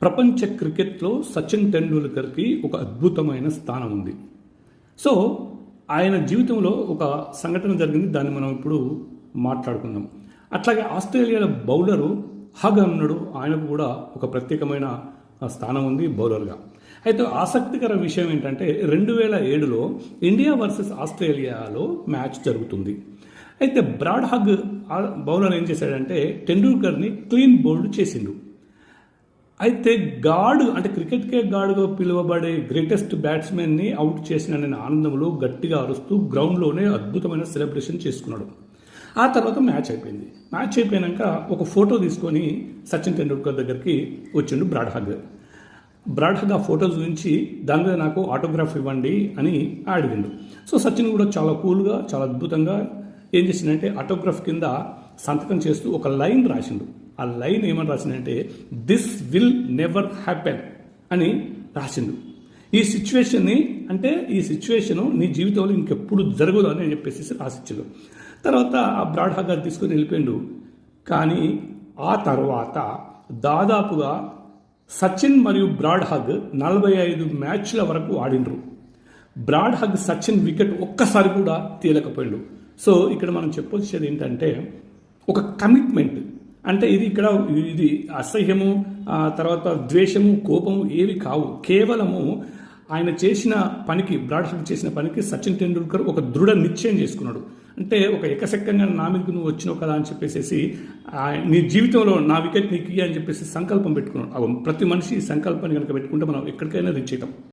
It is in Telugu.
ప్రపంచ క్రికెట్లో సచిన్ టెండూల్కర్కి ఒక అద్భుతమైన స్థానం ఉంది. సో ఆయన జీవితంలో ఒక సంఘటన జరిగింది, దాన్ని మనం ఇప్పుడు మాట్లాడుకుందాం. అట్లాగే ఆస్ట్రేలియాలో బౌలరు హగ్ అన్నాడు, ఆయనకు కూడా ఒక ప్రత్యేకమైన స్థానం ఉంది బౌలర్గా. అయితే ఆసక్తికర విషయం ఏంటంటే 2007లో ఇండియా వర్సెస్ ఆస్ట్రేలియాలో మ్యాచ్ జరుగుతుంది. అయితే బ్రాడ్ హగ్ బౌలర్ ఏం చేశాడంటే టెండూల్కర్ని క్లీన్ బౌల్డ్ చేసిండు. అయితే గాడ్ అంటే క్రికెట్కే గాడ్గా పిలువబడే గ్రేటెస్ట్ బ్యాట్స్మెన్ని అవుట్ చేసిన నేను ఆనందంలో గట్టిగా అరుస్తూ గ్రౌండ్లోనే అద్భుతమైన సెలబ్రేషన్ చేసుకున్నాడు. ఆ తర్వాత మ్యాచ్ అయిపోయింది. మ్యాచ్ అయిపోయాక ఒక ఫోటో తీసుకొని సచిన్ టెండూల్కర్ దగ్గరికి వచ్చిండు బ్రాడ్ హగ్. ఆ ఫోటో చూపించి దాని మీద నాకు ఆటోగ్రాఫ్ ఇవ్వండి అని అడిగిండు. సో సచిన్ కూడా చాలా కూల్గా చాలా అద్భుతంగా ఏం చేసిందంటే ఆటోగ్రాఫ్ కింద సంతకం చేస్తూ ఒక లైన్ రాసిండు. ఆ లైన్ ఏమని రాసిందంటే దిస్ విల్ నెవర్ హ్యాపెన్ అని రాసిండు. ఈ సిచ్యువేషను నీ జీవితంలో ఇంకెప్పుడు జరగదు అని చెప్పేసి రాసిచ్చాడు. తర్వాత ఆ బ్రాడ్ హగ్ తీసుకొని వెళ్ళిపోయిండు. కానీ ఆ తర్వాత దాదాపుగా సచిన్ మరియు బ్రాడ్ హగ్ 45 మ్యాచ్ల వరకు ఆడినరు. బ్రాడ్ హగ్ సచిన్ వికెట్ ఒక్కసారి కూడా తీయలేకపోయిండు. సో ఇక్కడ మనం చెప్పొచ్చేది ఏంటంటే ఒక కమిట్మెంట్ అంటే ఇది అసహ్యము, తర్వాత ద్వేషము, కోపము ఏవి కావు. కేవలము ఆయన చేసిన పనికి, బ్రాడ్ హగ్ చేసిన పనికి సచిన్ టెండూల్కర్ ఒక దృఢ నిశ్చయం చేసుకున్నాడు. అంటే ఒక ఎకసెక్కంగా నా మీదకి నువ్వు వచ్చినావు కదా అని చెప్పేసి నీ జీవితంలో నా వికెట్ నీకు అని చెప్పేసి సంకల్పం పెట్టుకున్నాడు. ప్రతి మనిషి సంకల్పాన్ని కనుక పెట్టుకుంటే మనం ఎక్కడికైనా రీచ్ అవుతాం.